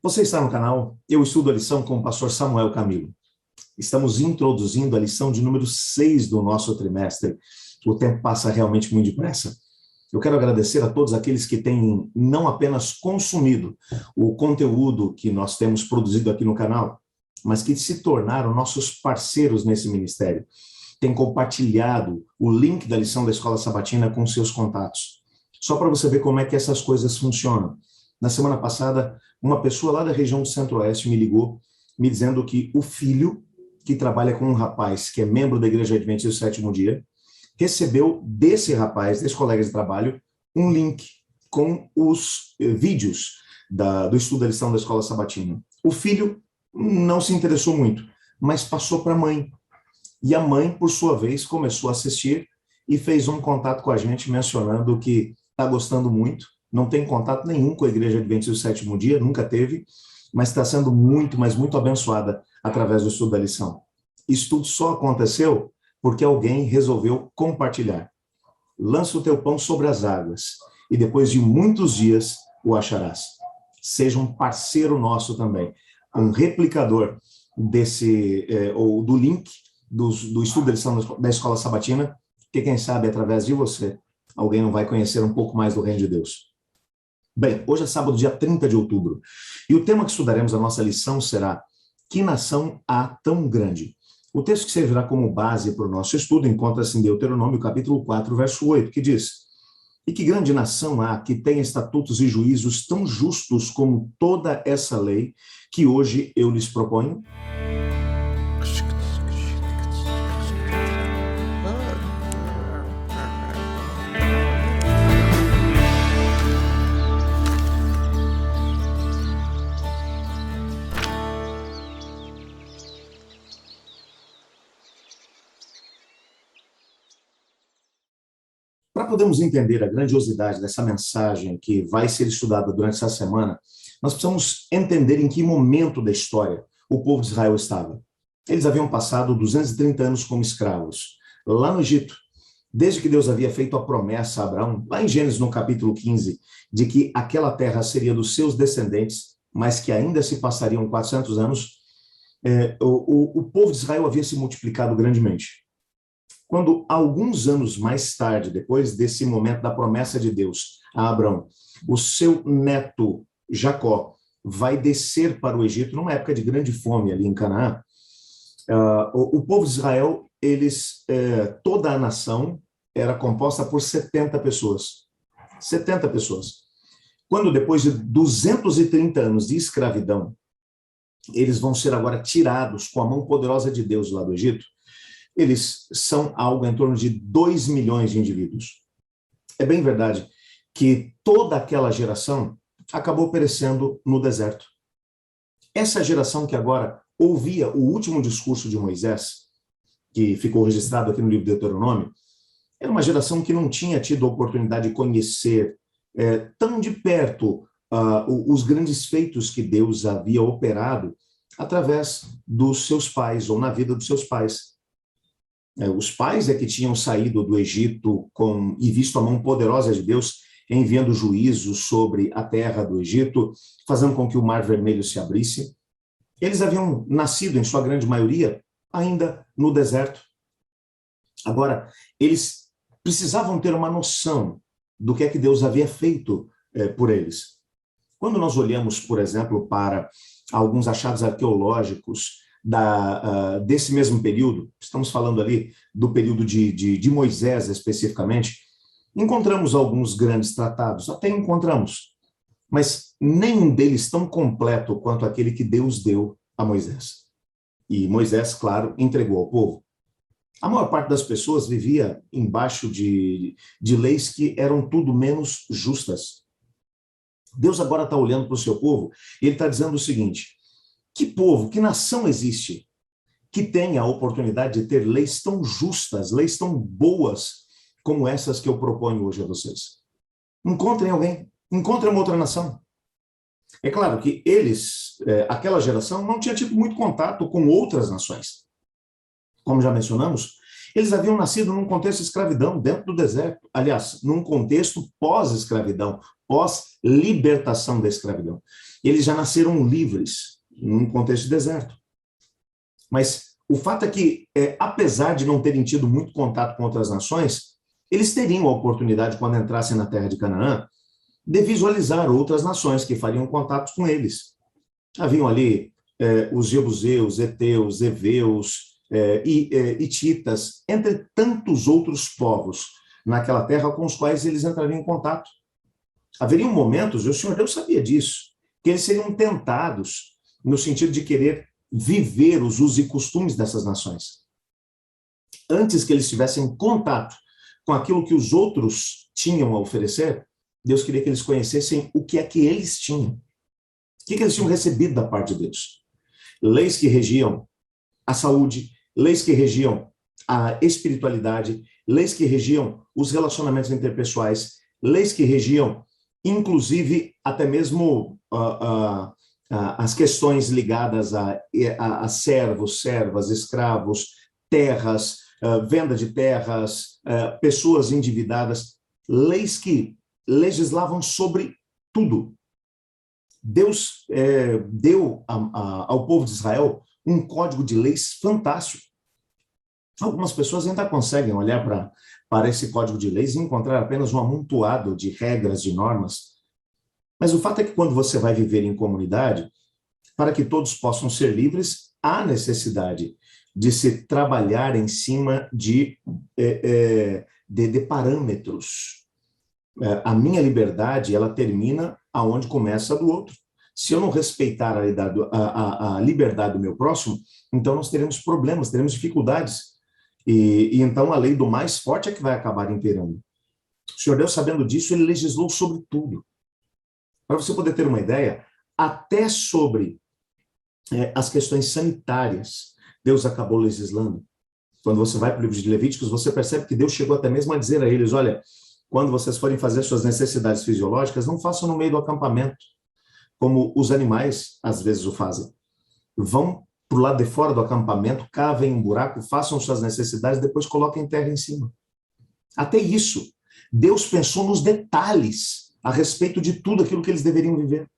Você está no canal Eu Estudo a Lição com o pastor Samuel Camilo. Estamos introduzindo a lição de número 6 do nosso trimestre. O tempo passa realmente muito depressa. Eu quero agradecer a todos aqueles que têm não apenas consumido o conteúdo que nós temos produzido aqui no canal, mas que se tornaram nossos parceiros nesse ministério. Têm compartilhado o link da lição da Escola Sabatina com seus contatos. Só para você ver como é que essas coisas funcionam. Na semana passada, uma pessoa lá da região do Centro-Oeste me ligou, me dizendo que o filho, que trabalha com um rapaz que é membro da Igreja Adventista do Sétimo Dia, recebeu desse rapaz, desse colega de trabalho, um link com os vídeos do estudo da lição da Escola Sabatina. O filho não se interessou muito, mas passou para a mãe. E a mãe, por sua vez, começou a assistir e fez um contato com a gente, mencionando que está gostando muito. Não tem contato nenhum com a Igreja Adventista do Sétimo Dia, nunca teve, mas está sendo muito, mas muito abençoada através do estudo da lição. Isso tudo só aconteceu porque alguém resolveu compartilhar. Lança o teu pão sobre as águas e depois de muitos dias o acharás. Seja um parceiro nosso também, um replicador ou do link do estudo da lição da Escola Sabatina, que quem sabe através de você alguém não vai conhecer um pouco mais do Reino de Deus. Bem, hoje é sábado, dia 30 de outubro, e o tema que estudaremos na nossa lição será: que nação há tão grande? O texto que servirá como base para o nosso estudo encontra-se em Deuteronômio, capítulo 4, verso 8, que diz: e que grande nação há que tem estatutos e juízos tão justos como toda essa lei que hoje eu lhes proponho? Para podermos entender a grandiosidade dessa mensagem que vai ser estudada durante essa semana, nós precisamos entender em que momento da história o povo de Israel estava. Eles haviam passado 230 anos como escravos, lá no Egito, desde que Deus havia feito a promessa a Abraão, lá em Gênesis no capítulo 15, de que aquela terra seria dos seus descendentes, mas que ainda se passariam 400 anos, o povo de Israel havia se multiplicado grandemente. Quando, alguns anos mais tarde, depois desse momento da promessa de Deus a Abraão, o seu neto Jacó vai descer para o Egito, numa época de grande fome ali em Canaã, o povo de Israel, toda a nação era composta por 70 pessoas. 70 pessoas. Quando, depois de 230 anos de escravidão, eles vão ser agora tirados com a mão poderosa de Deus lá do Egito, eles são algo em torno de 2 milhões de indivíduos. É bem verdade que toda aquela geração acabou perecendo no deserto. Essa geração que agora ouvia o último discurso de Moisés, que ficou registrado aqui no livro de Deuteronômio, era uma geração que não tinha tido a oportunidade de conhecer tão de perto os grandes feitos que Deus havia operado através dos seus pais, ou na vida dos seus pais. Os pais que tinham saído do Egito e visto a mão poderosa de Deus enviando juízo sobre a terra do Egito, fazendo com que o Mar Vermelho se abrisse. Eles haviam nascido, em sua grande maioria, ainda no deserto. Agora, eles precisavam ter uma noção do que é que Deus havia feito por eles. Quando nós olhamos, por exemplo, para alguns achados arqueológicos desse mesmo período, estamos falando ali do período de Moisés especificamente, encontramos alguns grandes tratados, até encontramos, mas nenhum deles tão completo quanto aquele que Deus deu a Moisés. E Moisés, claro, entregou ao povo. A maior parte das pessoas vivia embaixo de leis que eram tudo menos justas. Deus agora está olhando para o seu povo e ele está dizendo o seguinte: que povo, que nação existe que tenha a oportunidade de ter leis tão justas, leis tão boas como essas que eu proponho hoje a vocês? Encontrem alguém, encontrem uma outra nação. É claro que aquela geração, não tinha tido muito contato com outras nações. Como já mencionamos, Eles haviam nascido num contexto de escravidão, dentro do deserto. Aliás, num contexto pós-escravidão, pós-libertação da escravidão. Eles já nasceram livres, num contexto de deserto. Mas o fato é que, apesar de não terem tido muito contato com outras nações, eles teriam a oportunidade, quando entrassem na terra de Canaã, de visualizar outras nações que fariam contatos com eles. Haviam ali os jebuseus, heteus, heveus, hititas, entre tantos outros povos naquela terra com os quais eles entrariam em contato. Haveriam momentos, e o Senhor Deus sabia disso, que eles seriam tentados no sentido de querer viver os usos e costumes dessas nações. Antes que eles tivessem contato com aquilo que os outros tinham a oferecer, Deus queria que eles conhecessem o que é que eles tinham. O que eles tinham recebido da parte de Deus. Leis que regiam a saúde, leis que regiam a espiritualidade, leis que regiam os relacionamentos interpessoais, leis que regiam, inclusive, até mesmo as questões ligadas a servos, servas, escravos, terras, venda de terras, pessoas endividadas, leis que legislavam sobre tudo. Deus deu ao povo de Israel um código de leis fantástico. Algumas pessoas ainda conseguem olhar para esse código de leis e encontrar apenas um amontoado de regras, de normas. Mas o fato é que quando você vai viver em comunidade, para que todos possam ser livres, há necessidade de se trabalhar em cima de parâmetros. A minha liberdade, ela termina aonde começa a do outro. Se eu não respeitar a liberdade do meu próximo, então nós teremos problemas, teremos dificuldades. E então a lei do mais forte é que vai acabar imperando. O Senhor Deus, sabendo disso, ele legislou sobre tudo. Para você poder ter uma ideia, até sobre as questões sanitárias, Deus acabou legislando. Quando você vai para o livro de Levíticos, você percebe que Deus chegou até mesmo a dizer a eles, olha, quando vocês forem fazer suas necessidades fisiológicas, não façam no meio do acampamento, como os animais às vezes o fazem. Vão para o lado de fora do acampamento, cavem um buraco, façam suas necessidades, depois coloquem terra em cima. Até isso, Deus pensou nos detalhes a respeito de tudo aquilo que eles deveriam viver.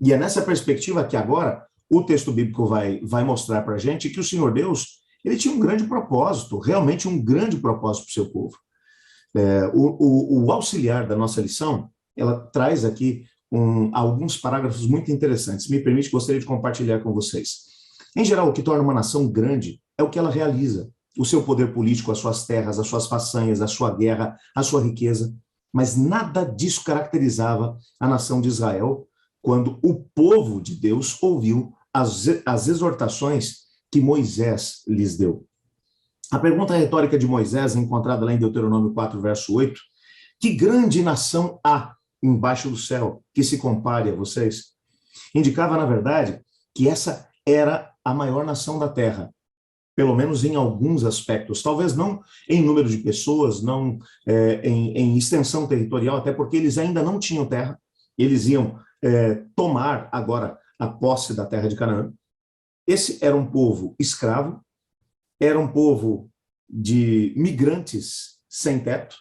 E é nessa perspectiva que agora o texto bíblico vai mostrar para a gente que o Senhor Deus, ele tinha um grande propósito, realmente um grande propósito para o seu povo. O auxiliar da nossa lição, ela traz aqui alguns parágrafos muito interessantes. Me permite, gostaria de compartilhar com vocês. Em geral, o que torna uma nação grande é o que ela realiza, o seu poder político, as suas terras, as suas façanhas, a sua guerra, a sua riqueza. Mas nada disso caracterizava a nação de Israel quando o povo de Deus ouviu as exortações que Moisés lhes deu. A pergunta retórica de Moisés, encontrada lá em Deuteronômio 4, verso 8, que grande nação há embaixo do céu que se compare a vocês? Indicava, na verdade, que essa era a maior nação da terra, pelo menos em alguns aspectos, talvez não em número de pessoas, não em extensão territorial, até porque eles ainda não tinham terra, eles iam tomar agora a posse da terra de Canaã. Esse era um povo escravo, era um povo de migrantes sem teto.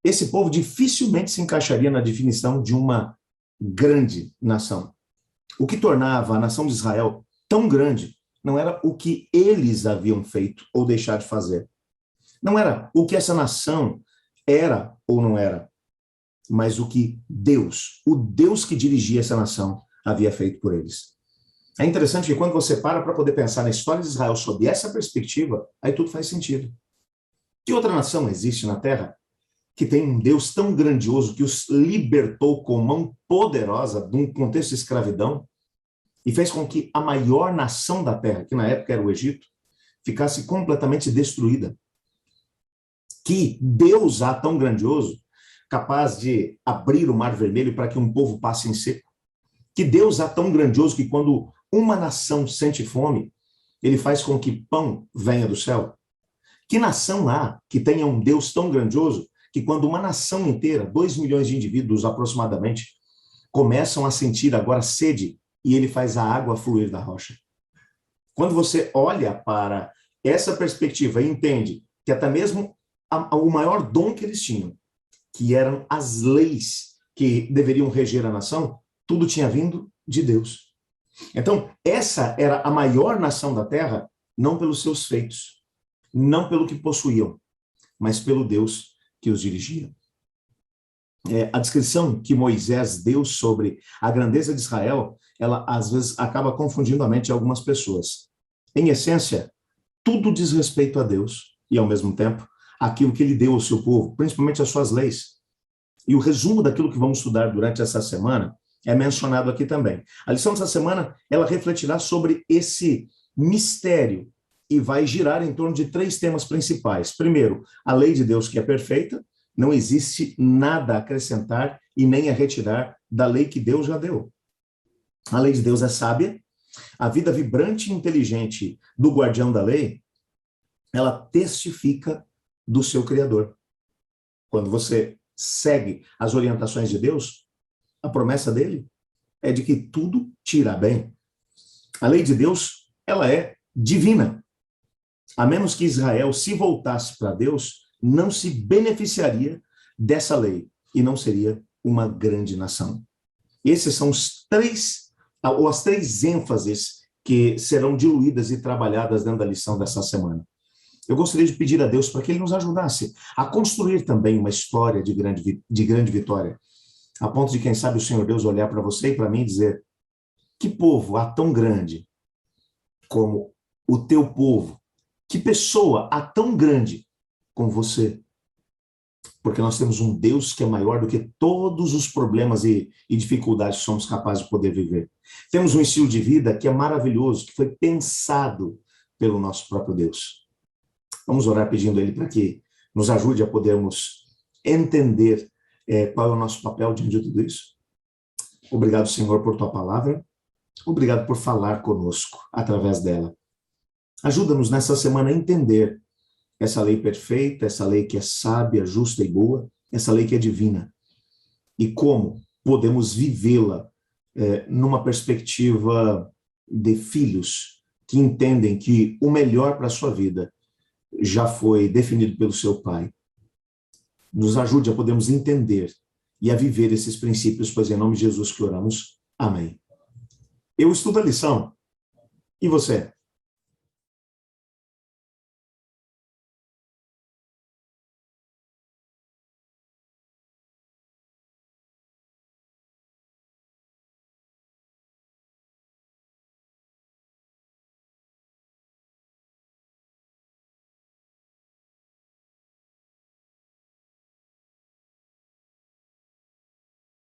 Esse povo dificilmente se encaixaria na definição de uma grande nação. O que tornava a nação de Israel tão grande não era o que eles haviam feito ou deixado de fazer. Não era o que essa nação era ou não era, mas o que Deus, o Deus que dirigia essa nação, havia feito por eles. É interessante que quando você para poder pensar na história de Israel sob essa perspectiva, aí tudo faz sentido. Que outra nação existe na Terra que tem um Deus tão grandioso que os libertou com mão poderosa de um contexto de escravidão e fez com que a maior nação da Terra, que na época era o Egito, ficasse completamente destruída? Que Deus há tão grandioso, capaz de abrir o Mar Vermelho para que um povo passe em seco? Que Deus há tão grandioso que quando uma nação sente fome, ele faz com que pão venha do céu? Que nação há que tenha um Deus tão grandioso que quando uma nação inteira, 2 milhões de indivíduos aproximadamente, começam a sentir agora sede, e ele faz a água fluir da rocha? Quando você olha para essa perspectiva entende que até mesmo o maior dom que eles tinham, que eram as leis que deveriam reger a nação, tudo tinha vindo de Deus. Então, essa era a maior nação da terra, não pelos seus feitos, não pelo que possuíam, mas pelo Deus que os dirigia. A descrição que Moisés deu sobre a grandeza de Israel, ela às vezes acaba confundindo a mente de algumas pessoas. Em essência, tudo diz respeito a Deus e, ao mesmo tempo, aquilo que ele deu ao seu povo, principalmente as suas leis. E o resumo daquilo que vamos estudar durante essa semana é mencionado aqui também. A lição dessa semana, ela refletirá sobre esse mistério e vai girar em torno de 3 temas principais. Primeiro, a lei de Deus que é perfeita, não existe nada a acrescentar e nem a retirar da lei que Deus já deu. A lei de Deus é sábia, a vida vibrante e inteligente do guardião da lei, ela testifica do seu Criador. Quando você segue as orientações de Deus, a promessa dele é de que tudo te irá bem. A lei de Deus, ela é divina. A menos que Israel se voltasse para Deus, não se beneficiaria dessa lei e não seria uma grande nação. Esses são as 3 ênfases que serão diluídas e trabalhadas dentro da lição dessa semana. Eu gostaria de pedir a Deus para que Ele nos ajudasse a construir também uma história de grande vitória, a ponto de, quem sabe, o Senhor Deus olhar para você e para mim e dizer: que povo há tão grande como o teu povo? Que pessoa há tão grande como você? Porque nós temos um Deus que é maior do que todos os problemas e dificuldades que somos capazes de poder viver. Temos um estilo de vida que é maravilhoso, que foi pensado pelo nosso próprio Deus. Vamos orar pedindo a Ele para que nos ajude a podermos entender qual é o nosso papel diante de tudo isso. Obrigado, Senhor, por Tua palavra. Obrigado por falar conosco através dela. Ajuda-nos nessa semana a entender essa lei perfeita, essa lei que é sábia, justa e boa, essa lei que é divina. E como podemos vivê-la numa perspectiva de filhos que entendem que o melhor para a sua vida já foi definido pelo seu Pai. Nos ajude a podermos entender e a viver esses princípios, pois é em nome de Jesus que oramos. Amém. Eu estudo a lição. E você?